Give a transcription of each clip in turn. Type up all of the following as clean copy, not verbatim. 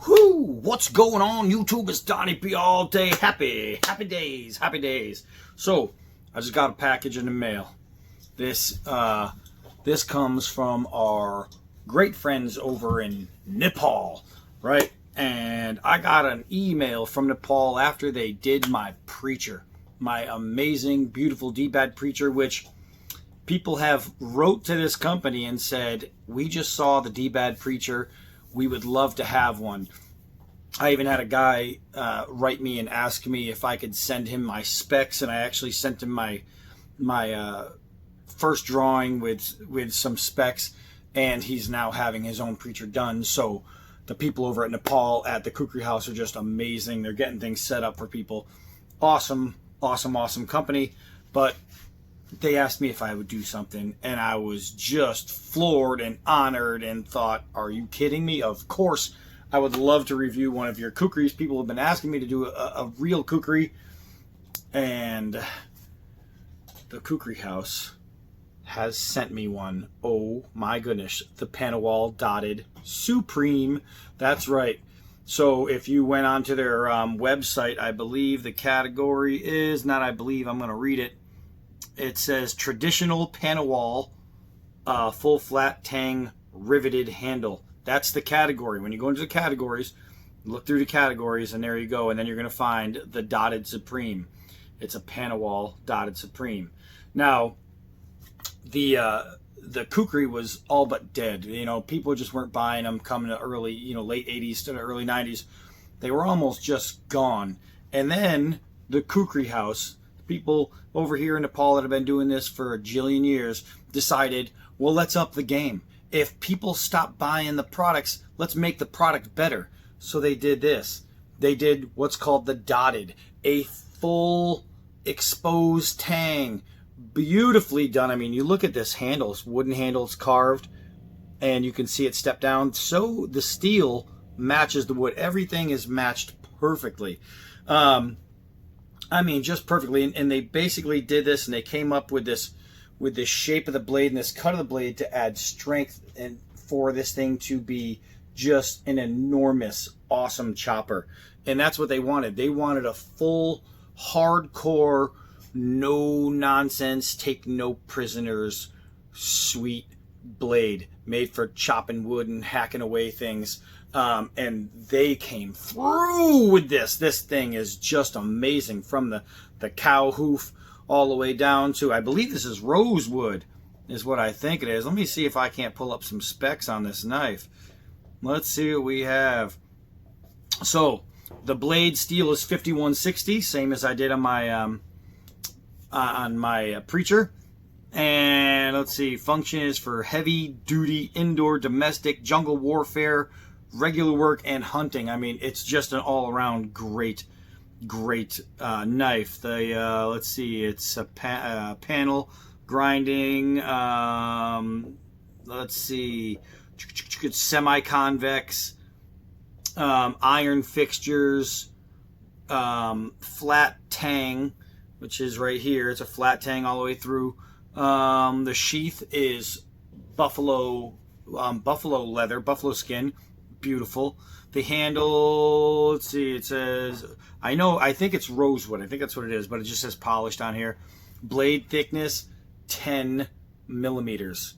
Whoo! What's going on, YouTube? It's Donnie P all day. Happy days, happy days. So, I just got a package in the mail. This comes from our great friends over in Nepal, right? And I got an email from Nepal after they did my preacher, my amazing, beautiful D-pad preacher, which people have wrote to this company and said, we just saw the D-pad preacher. We would love to have one. I even had a guy write me and ask me if I could send him my specs, and I actually sent him my first drawing with some specs, and he's now having his own preacher done. So the people over at Nepal at the Khukuri House are just amazing. They're getting things set up for people. Awesome, awesome, awesome company. But they asked me if I would do something, and I was just floored and honored and thought, are you kidding me? Of course, I would love to review one of your kukris. People have been asking me to do a real kukri, and the Khukuri House has sent me one. Oh my goodness, the Panawal Dotted Supreme. That's right. So if you went onto their website, I believe the category is, not I believe, I'm going to read it. It says traditional Panawal full flat tang riveted handle. That's the category. When you go into the categories, look through the categories, and there you go. And then you're going to find the Dotted Supreme. It's a Panawal Dotted Supreme. Now, the kukri was all but dead. You know, people just weren't buying them coming to early, late 80s to the early 90s. They were almost just gone. And then the Khukuri House, people over here in Nepal that have been doing this for a jillion years, decided, well, let's up the game. If people stop buying the products, let's make the product better. So they did this. They did what's called the Dotted, a full exposed tang. Beautifully done. I mean, you look at this handle, it's wooden handle, it's carved, and you can see it step down. So the steel matches the wood. Everything is matched perfectly. I mean, just perfectly. And they basically did this, and they came up with this shape of the blade and this cut of the blade to add strength and for this thing to be just an enormous, awesome chopper. And that's what they wanted. They wanted a full, hardcore, no nonsense, take no prisoners, sweet blade made for chopping wood and hacking away things. And they came through with this. This thing is just amazing, from the cow hoof all the way down to, I believe this is rosewood, is what I think it is. Let me see if I can't pull up some specs on this knife. Let's see what we have. So the blade steel is 5160, same as I did on my preacher. And let's see, function is for heavy duty indoor domestic jungle warfare, regular work, and hunting. I mean, it's just an all-around great knife. The let's see, it's a panel grinding. Let's see, it's semi-convex, iron fixtures, flat tang, which is right here. It's a flat tang all the way through. The sheath is buffalo leather, buffalo skin. Beautiful. The handle, let's see, it says, I think it's rosewood. I think that's what it is, but it just says polished on here. Blade thickness, 10 millimeters.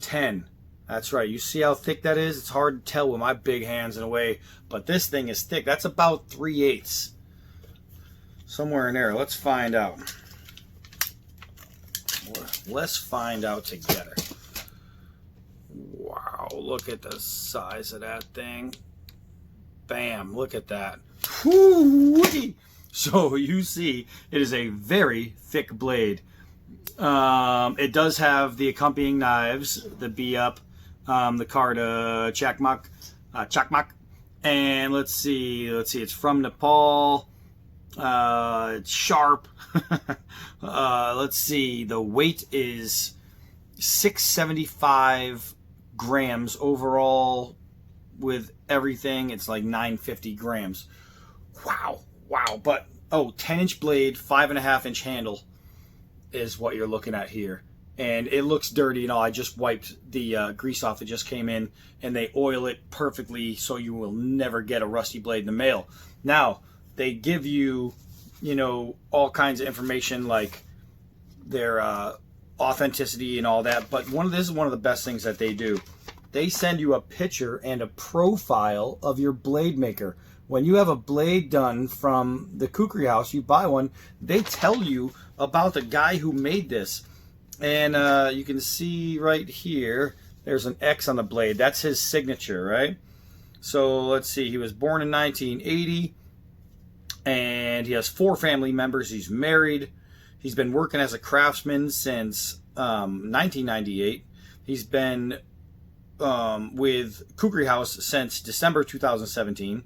10. That's right. You see how thick that is? It's hard to tell with my big hands in a way, but this thing is thick. That's about 3/8. Somewhere in there. Let's find out. Let's find out together. Wow, look at the size of that thing. Bam, look at that. Whoo-wee. So you see, it is a very thick blade. It does have the accompanying knives, the B-up, the Karda Chakmak. And let's see, it's from Nepal. It's sharp. Let's see, the weight is 675 grams overall. With everything, it's like 950 grams. Wow. But 10-inch blade, 5.5-inch handle is what you're looking at here. and it looks dirty and all. I just wiped the grease off that just came in, and they oil it perfectly so you will never get a rusty blade in the mail. Now, they give you, you know, all kinds of information like their authenticity and all that, but this is one of the best things that they do. They send you a picture and a profile of your blade maker. When you have a blade done from the Khukuri House, you buy one, they tell you about the guy who made this. And you can see right here, there's an X on the blade. That's his signature, right? So let's see, he was born in 1980, and he has 4 family members. He's married. He's been working as a craftsman since 1998. He's been with Khukuri House since December 2017.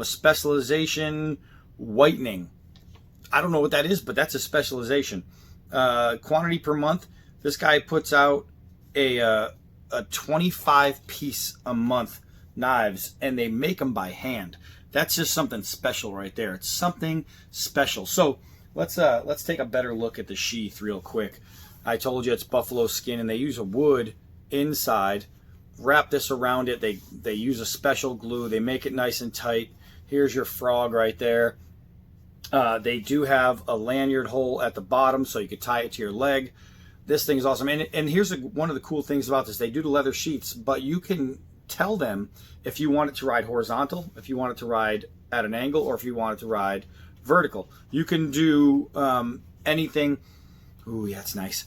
Specialization, whitening. I don't know what that is, but that's a specialization. Quantity per month. This guy puts out a 25 piece a month knives, and they make them by hand. That's just something special right there. It's something special. So let's take a better look at the sheath real quick. I told you it's buffalo skin, and they use a wood inside. Wrap this around it. They use a special glue. They make it nice and tight. Here's your frog right there. They do have a lanyard hole at the bottom, so you could tie it to your leg. This thing is awesome. And here's one of the cool things about this. They do the leather sheaths, but you can tell them if you want it to ride horizontal, if you want it to ride at an angle, or if you want it to ride vertical. You can do anything. Ooh, yeah, it's nice.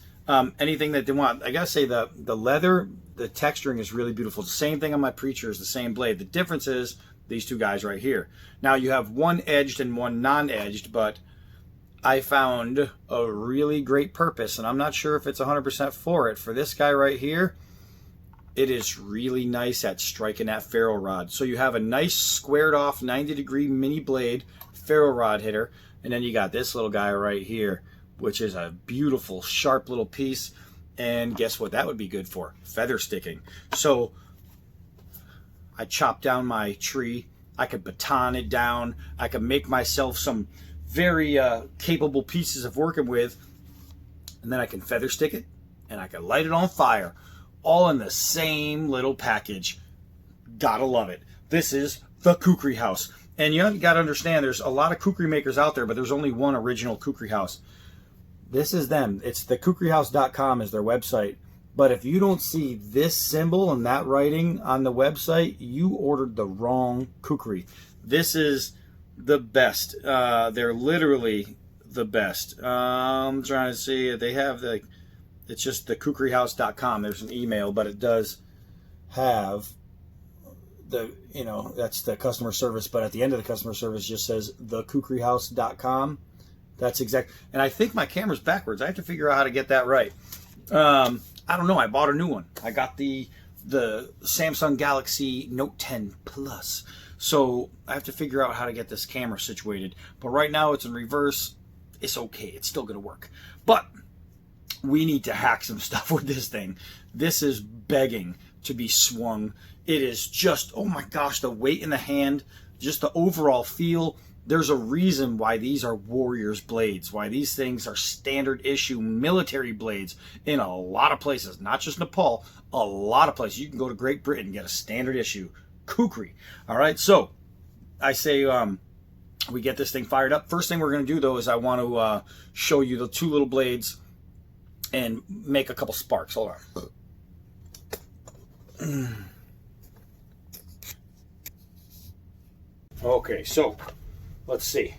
Anything that they want. I gotta say, the leather, the texturing is really beautiful. The same thing on my Preacher is the same blade. The difference is these two guys right here. Now you have one edged and one non-edged, but I found a really great purpose, and I'm not sure if it's 100% for it. For this guy right here, it is really nice at striking that ferro rod. So you have a nice squared off 90-degree mini blade ferro rod hitter, and then you got this little guy right here, which is a beautiful sharp little piece. And guess what that would be good for? Feather sticking. So I chop down my tree, I could baton it down, I could make myself some very capable pieces of working with, and then I can feather stick it, and I can light it on fire, all in the same little package. Gotta love it. This is the Khukuri House. And you got to understand, there's a lot of kukri makers out there, but there's only one original Khukuri House. This is them. It's the kukrihouse.com is their website. But if you don't see this symbol and that writing on the website, you ordered the wrong kukri. This is the best. They're literally the best. I'm trying to see. They have it's just the kukrihouse.com. There's an email, but it does have that's the customer service. But at the end of the customer service just says the kukrihouse.com. That's exact. And I think my camera's backwards. I have to figure out how to get that right. I don't know. I bought a new one. I got the Samsung Galaxy Note 10 Plus. So I have to figure out how to get this camera situated. But right now it's in reverse. It's okay. It's still going to work. But we need to hack some stuff with this thing. This is begging to be swung. It is just, oh my gosh, the weight in the hand, just the overall feel. There's a reason why these are Warriors blades, why these things are standard issue military blades in a lot of places, not just Nepal, a lot of places. You can go to Great Britain and get a standard issue kukri. All right, so I say we get this thing fired up. First thing we're going to do, though, is I want to show you the two little blades and make a couple sparks. Hold on. Okay, so let's see.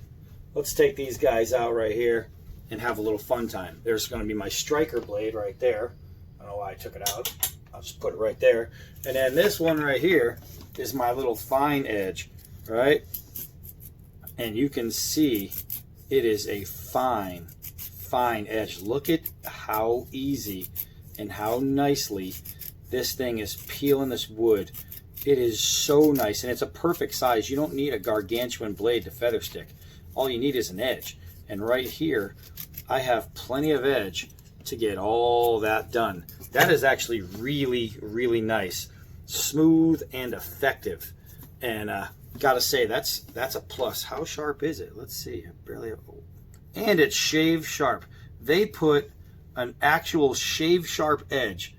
Let's take these guys out right here and have a little fun time. There's going to be my striker blade right there. I don't know why I took it out. I'll just put it right there. And then this one right here is my little fine edge, right? And you can see it is a fine edge. Look at how easy and how nicely this thing is peeling this wood. It is so nice, and it's a perfect size. You don't need a gargantuan blade to feather stick. All you need is an edge. And right here, I have plenty of edge to get all that done. That is actually really, really nice. Smooth and effective. And gotta say, that's a plus. How sharp is it? Let's see. And it's shave sharp. they put an actual shave sharp edge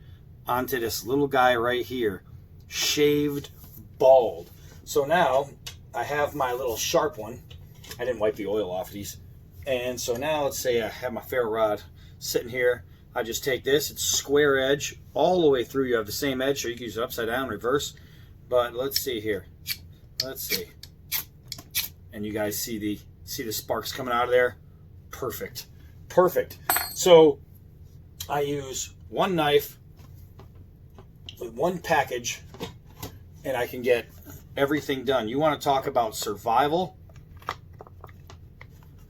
onto this little guy right here, shaved bald. So now I have my little sharp one. I didn't wipe the oil off these. And so now let's say I have my ferro rod sitting here. I just take this, it's square edge all the way through. You have the same edge, so you can use it upside down, reverse. But let's see here. Let's see. And you guys see the sparks coming out of there? Perfect. Perfect. So I use one knife with one package and I can get everything done. You want to talk about survival?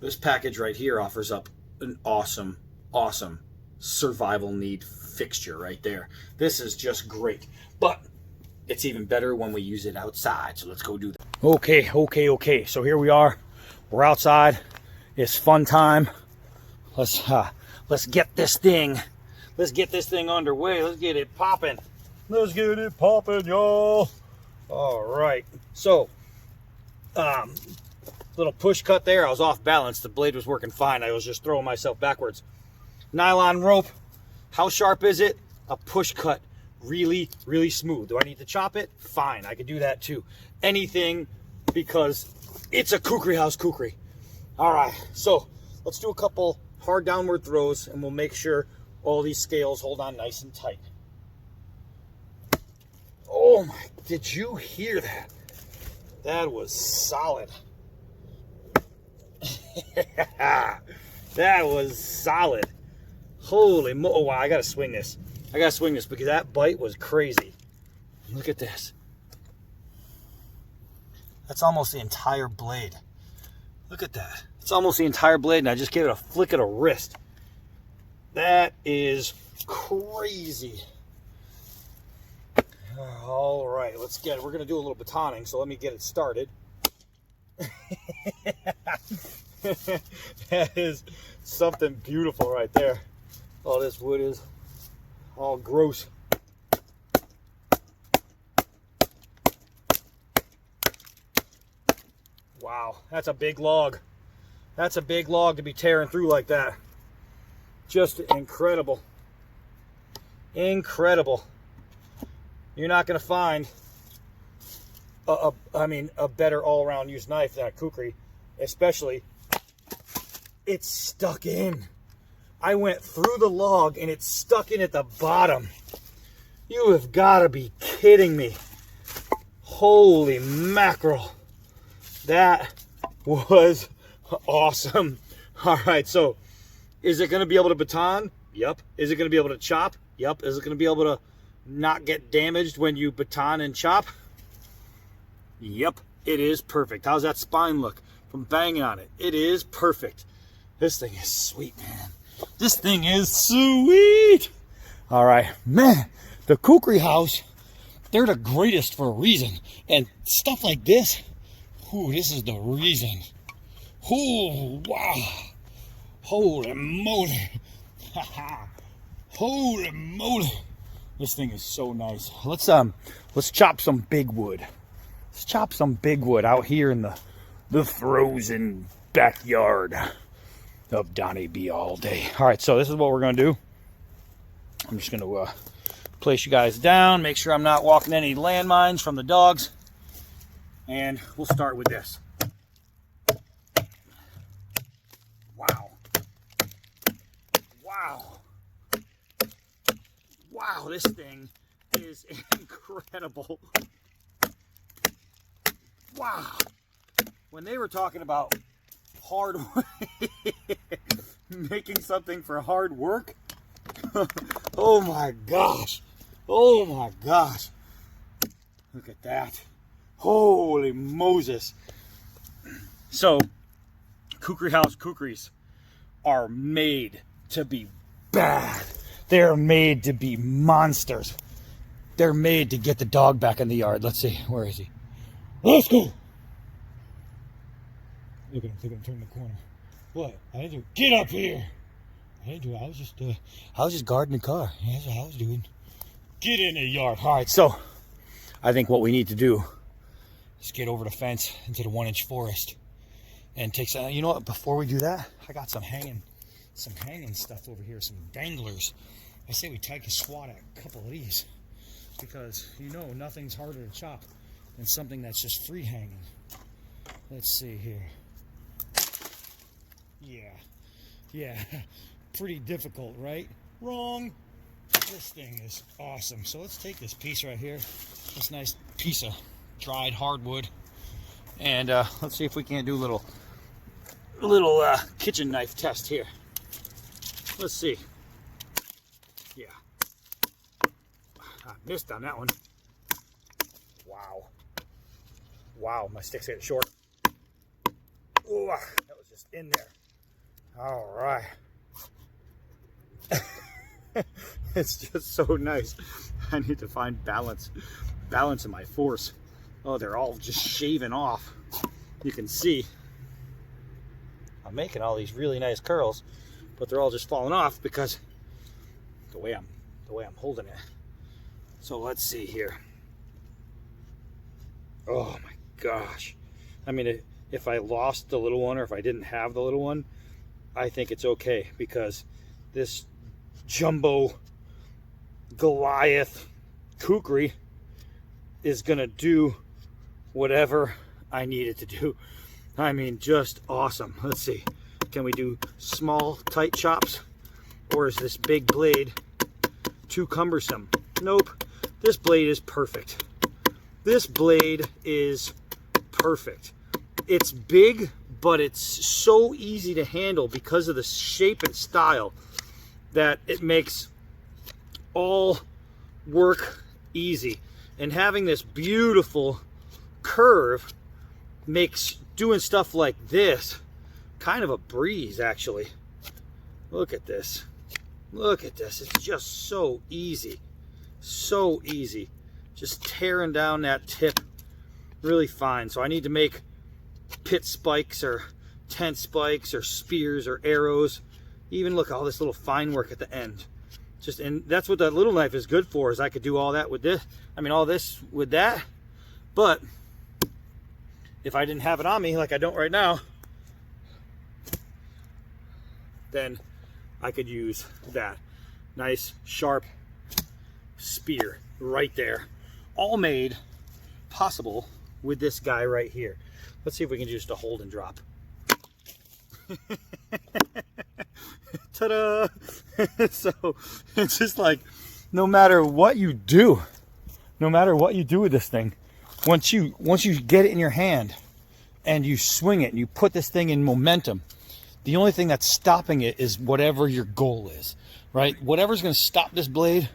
This package right here offers up an awesome, awesome survival need fixture right there. This is just great, but it's even better when we use it outside. So let's go do that. Okay. So here we are. We're outside. It's fun time. Let's get this thing. Let's get this thing underway. Let's get it popping. Let's get it popping, y'all. All right. So, little push cut there. I was off balance. The blade was working fine. I was just throwing myself backwards. Nylon rope. How sharp is it? A push cut. Really, really smooth. Do I need to chop it? Fine. I could do that too. Anything, because it's a Khukuri House kukri. All right. So let's do a couple hard downward throws and we'll make sure all these scales hold on nice and tight. Oh my, did you hear that? That was solid. That was solid. Holy mo, oh wow, I gotta swing this. I gotta swing this because that bite was crazy. Look at this. That's almost the entire blade. Look at that. It's almost the entire blade and I just gave it a flick of the wrist. That is crazy. All right, we're gonna do a little batoning, so let me get it started. That is something beautiful right there. Oh, this wood is all gross. Wow, that's a big log. That's a big log to be tearing through like that. Just incredible. Incredible. You're not going to find a better all-around used knife than a kukri, especially it's stuck in. I went through the log and it's stuck in at the bottom. You have got to be kidding me. Holy mackerel. That was awesome. All right, so is it going to be able to baton? Yep. Is it going to be able to chop? Yep. Is it going to be able to not get damaged when you baton and chop? Yep, it is perfect. How's that spine look from banging on it? It is perfect. This thing is sweet, man. This thing is sweet. All right, man, the Khukuri House, they're the greatest for a reason. And stuff like this, ooh, this is the reason. Ooh, wow. Holy moly. Holy moly. This thing is so nice. Let's chop some big wood. Let's chop some big wood out here in the frozen backyard of Donnie B all day. All right, so this is what we're gonna do. I'm just gonna place you guys down, make sure I'm not walking any landmines from the dogs, and we'll start with this. Wow. Wow. Wow, this thing is incredible. Wow. When they were talking about hard making something for hard work, oh my gosh. Oh my gosh. Look at that. Holy Moses. So, Khukuri House kukris are made to be bad. They're made to be monsters. They're made to get the dog back in the yard. Let's see. Where is he? Let's go. Look at him turn the corner. What? I didn't do. Get up here. I didn't do it. I was just guarding the car. Yeah, that's what I was doing. Get in the yard. All right. So, I think what we need to do is get over the fence into the 1-inch forest and take some. You know what? Before we do that, I got some hanging some hanging stuff over here, some danglers. I say we take a swat at a couple of these because you know nothing's harder to chop than something that's just free hanging. Let's see here. Yeah, pretty difficult, right? Wrong. This thing is awesome. So let's take this piece right here, this nice piece of dried hardwood, and let's see if we can't do a little kitchen knife test here. Let's see. Yeah, I missed on that one. Wow, my stick's getting short. Ooh, that was just in there. All right. It's just so nice. I need to find balance in my force. Oh, they're all just shaving off. You can see I'm making all these really nice curls, but they're all just falling off because the way I'm holding it. So let's see here. Oh my gosh. I mean, if I lost the little one or if I didn't have the little one, I think it's okay, because this jumbo Goliath kukri is gonna do whatever I need it to do. I mean, just awesome. Let's see, can we do small tight chops, or is this big blade too cumbersome? Nope, this blade is perfect. This blade is perfect. It's big, but it's so easy to handle because of the shape and style that it makes all work easy. And having this beautiful curve makes doing stuff like this kind of a breeze, actually. Look at this. Look at this. It's just so easy. So easy. Just tearing down that tip really fine. So I need to make pit spikes or tent spikes or spears or arrows. Even look, all this little fine work at the end. And that's what that little knife is good for, is I could do all that with this. I mean, all this with that. But if I didn't have it on me like I don't right now, then I could use that nice sharp spear right there, all made possible with this guy right here. Let's see if we can do just a hold and drop. Ta-da! So it's just like, no matter what you do with this thing, once you get it in your hand and you swing it and you put this thing in momentum, the only thing that's stopping it is whatever your goal is, right? Whatever's going to stop this blade,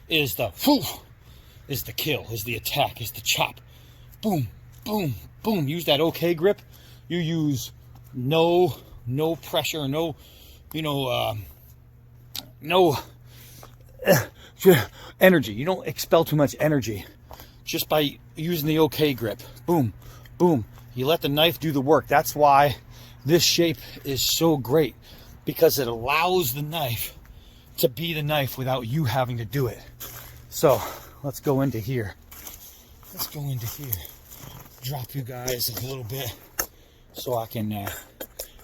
is the kill, is the attack, is the chop. Boom, boom, boom. Use that okay grip. You use no pressure, no energy. You don't expel too much energy just by using the okay grip. Boom, boom. You let the knife do the work. That's why this shape is so great, because it allows the knife to be the knife without you having to do it. So let's go into here. Drop you guys a little bit so I can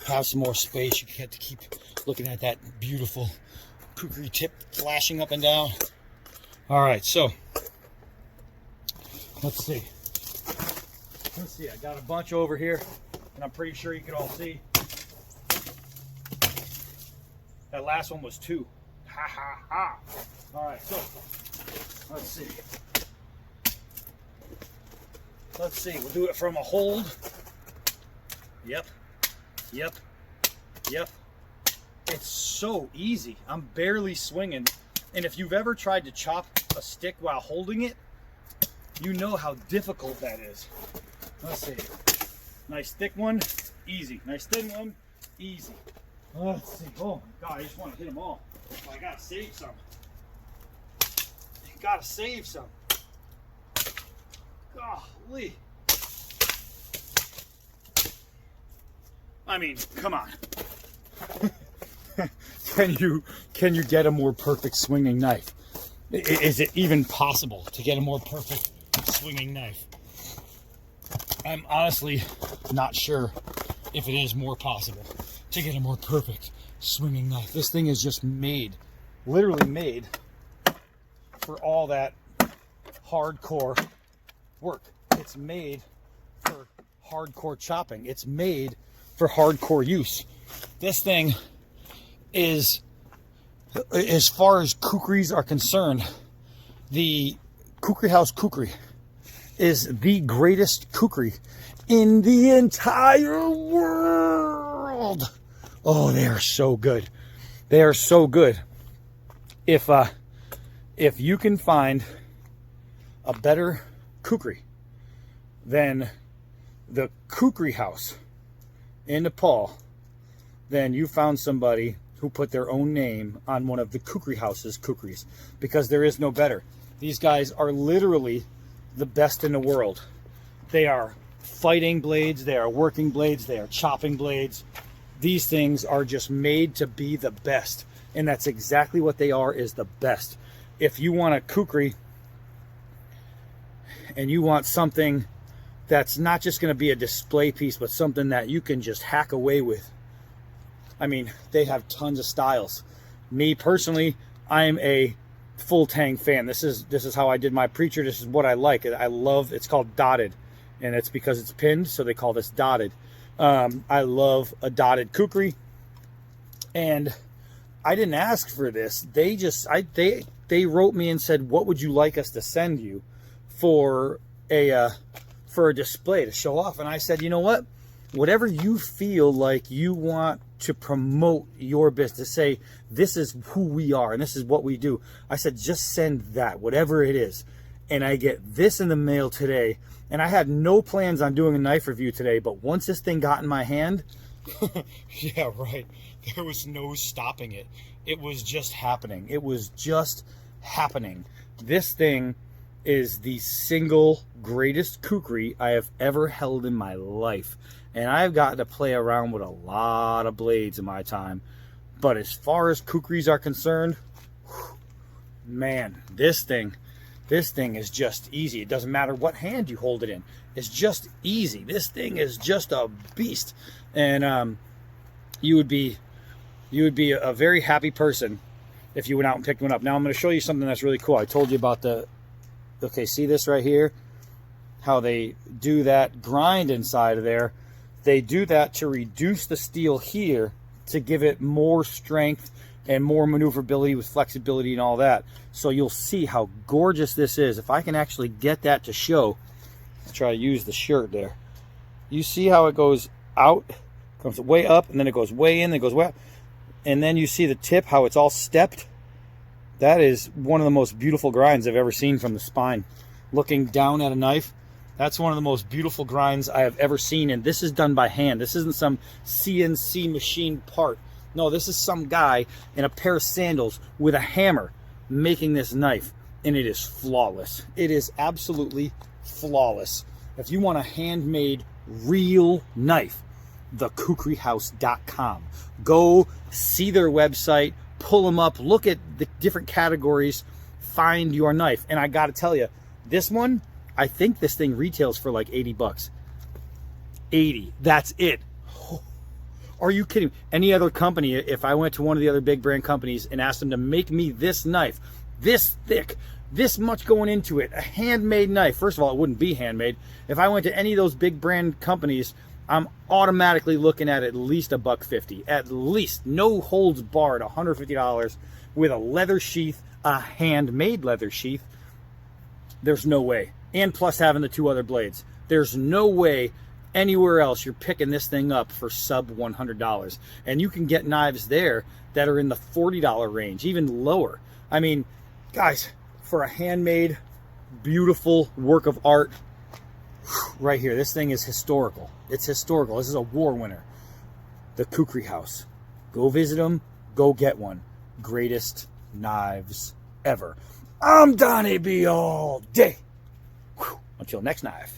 have some more space. You get to keep looking at that beautiful kukri tip flashing up and down. All right, so let's see. I got a bunch over here, and I'm pretty sure you can all see. That last one was 2. Ha ha ha. All right, so let's see. We'll do it from a hold. Yep. It's so easy. I'm barely swinging. And if you've ever tried to chop a stick while holding it, you know how difficult that is. Let's see. Nice thick one, easy. Nice thin one, easy. Let's see. Oh my God, I just want to hit them all. I gotta save some. Golly. I mean, come on. Can you get a more perfect swinging knife? Is it even possible to get a more perfect swinging knife? I'm honestly not sure if it is more possible to get a more perfect swinging knife. This thing is just made, literally made for all that hardcore work. It's made for hardcore chopping. It's made for hardcore use. This thing is, as far as kukris are concerned, the Khukuri House Kukri is the greatest kukri in the entire world. Oh, they are so good. They are so good. If you can find a better kukri than the Khukuri House in Nepal, then you found somebody who put their own name on one of the Khukuri House's kukris, because there is no better. These guys are literally the best in the world. They are fighting blades, they are working blades, they are chopping blades. These things are just made to be the best, and that's exactly what they are, is the best. If you want a kukri and you want something that's not just going to be a display piece, but something that you can just hack away with, I mean, they have tons of styles. Me personally, I'm a full tang fan. This is how I did my preacher. This is what I like. I love, it's called dotted, and it's because it's pinned, so they call this dotted. I love a dotted kukri, and I didn't ask for this. They wrote me and said, what would you like us to send you for a display to show off? And I said, you know what, whatever you feel like you want to promote your business, say this is who we are and this is what we do, I said just send that, whatever it is. And I get this in the mail today, and I had no plans on doing a knife review today, but once this thing got in my hand, yeah, right, there was no stopping it. It was just happening. It was just happening. This thing is the single greatest kukri I have ever held in my life. And I've gotten to play around with a lot of blades in my time. But as far as kukris are concerned, man, this thing is just easy. It doesn't matter what hand you hold it in. It's just easy. This thing is just a beast. And you would be a very happy person if you went out and picked one up. Now I'm going to show you something that's really cool. I told you about okay, see this right here? How they do that grind inside of there. They do that to reduce the steel here to give it more strength and more maneuverability with flexibility and all that. So you'll see how gorgeous this is. If I can actually get that to show, let's try to use the shirt there. You see how it goes out, comes way up, and then it goes way in, then it goes way up. And then you see the tip, how it's all stepped. That is one of the most beautiful grinds I've ever seen from the spine. Looking down at a knife, that's one of the most beautiful grinds I have ever seen, and this is done by hand. This isn't some CNC machine part. No, this is some guy in a pair of sandals with a hammer making this knife, and it is flawless. It is absolutely flawless. If you want a handmade real knife, thekukrihouse.com. Go see their website, pull them up, look at the different categories, find your knife. And I gotta tell you, this one, I think this thing retails for like 80 bucks. 80, that's it. Are you kidding? Any other company, if I went to one of the other big brand companies and asked them to make me this knife, this thick, this much going into it, a handmade knife, first of all, it wouldn't be handmade. If I went to any of those big brand companies, I'm automatically looking at least $150, at least, no holds barred, $150 with a leather sheath, a handmade leather sheath. There's no way. And plus having the two other blades. There's no way anywhere else you're picking this thing up for sub $100. And you can get knives there that are in the $40 range, even lower. I mean, guys, for a handmade, beautiful work of art, right here, this thing is historical. It's historical. This is a war winner. The Khukuri House. Go visit them. Go get one. Greatest knives ever. I'm Donnie B all day. Until next knife.